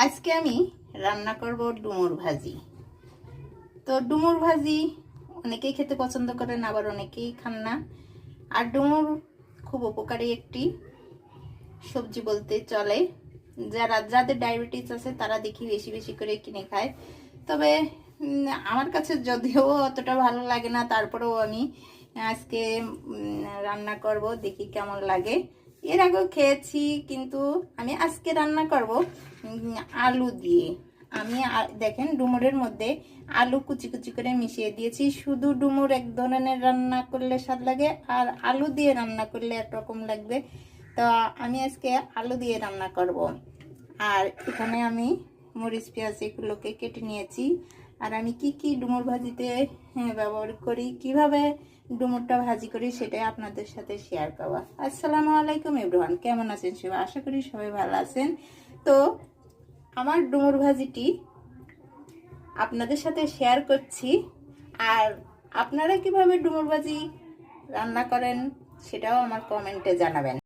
আজকে আমি রান্না করব ডুমুর ভাজি। তো ডুমুর ভাজি অনেকেই খেতে পছন্দ করেন, আবার অনেকেই খান না। আর ডুমুর খুব উপকারী একটি সবজি বলতে চলে। যাদের ডায়াবেটিস আছে তারা দেখি বেশি বেশি করে কিনে খায়। তবে আমার কাছে যদিও অতটা ভালো লাগে না, তারপরেও আমি আজকে রান্না করব, দেখি কেমন লাগে। এর আগেও খেয়েছি, কিন্তু আমি আজকে রান্না করব আলু দিয়ে। আমি দেখেন ডুমুরের মধ্যে আলু কুচি কুচি করে মিশিয়ে দিয়েছি। শুধু ডুমুর এক ধরনের রান্না করলে স্বাদ লাগে, আর আলু দিয়ে রান্না করলে একরকম লাগবে। তো আমি আজকে আলু দিয়ে রান্না করব। আর এখানে আমি মরিচ পেঁয়াজ এগুলোকে কেটে নিয়েছি। আর আমি কি কি ডুমুর ভাজিতে ব্যবহার করি, কিভাবে ডুমুরটা ভাজি করি, সেটাই আপনাদের সাথে শেয়ার করব। আসসালামু আলাইকুম এভরিওয়ান, কেমন আছেন সবাই? আশা করি সবাই ভালো আছেন। তো আমার ডুমুর ভাজিটি আপনাদের সাথে শেয়ার করছি। আর আপনারা কিভাবে ডুমুর ভাজি রান্না করেন সেটাও আমার কমেন্টে জানাবেন।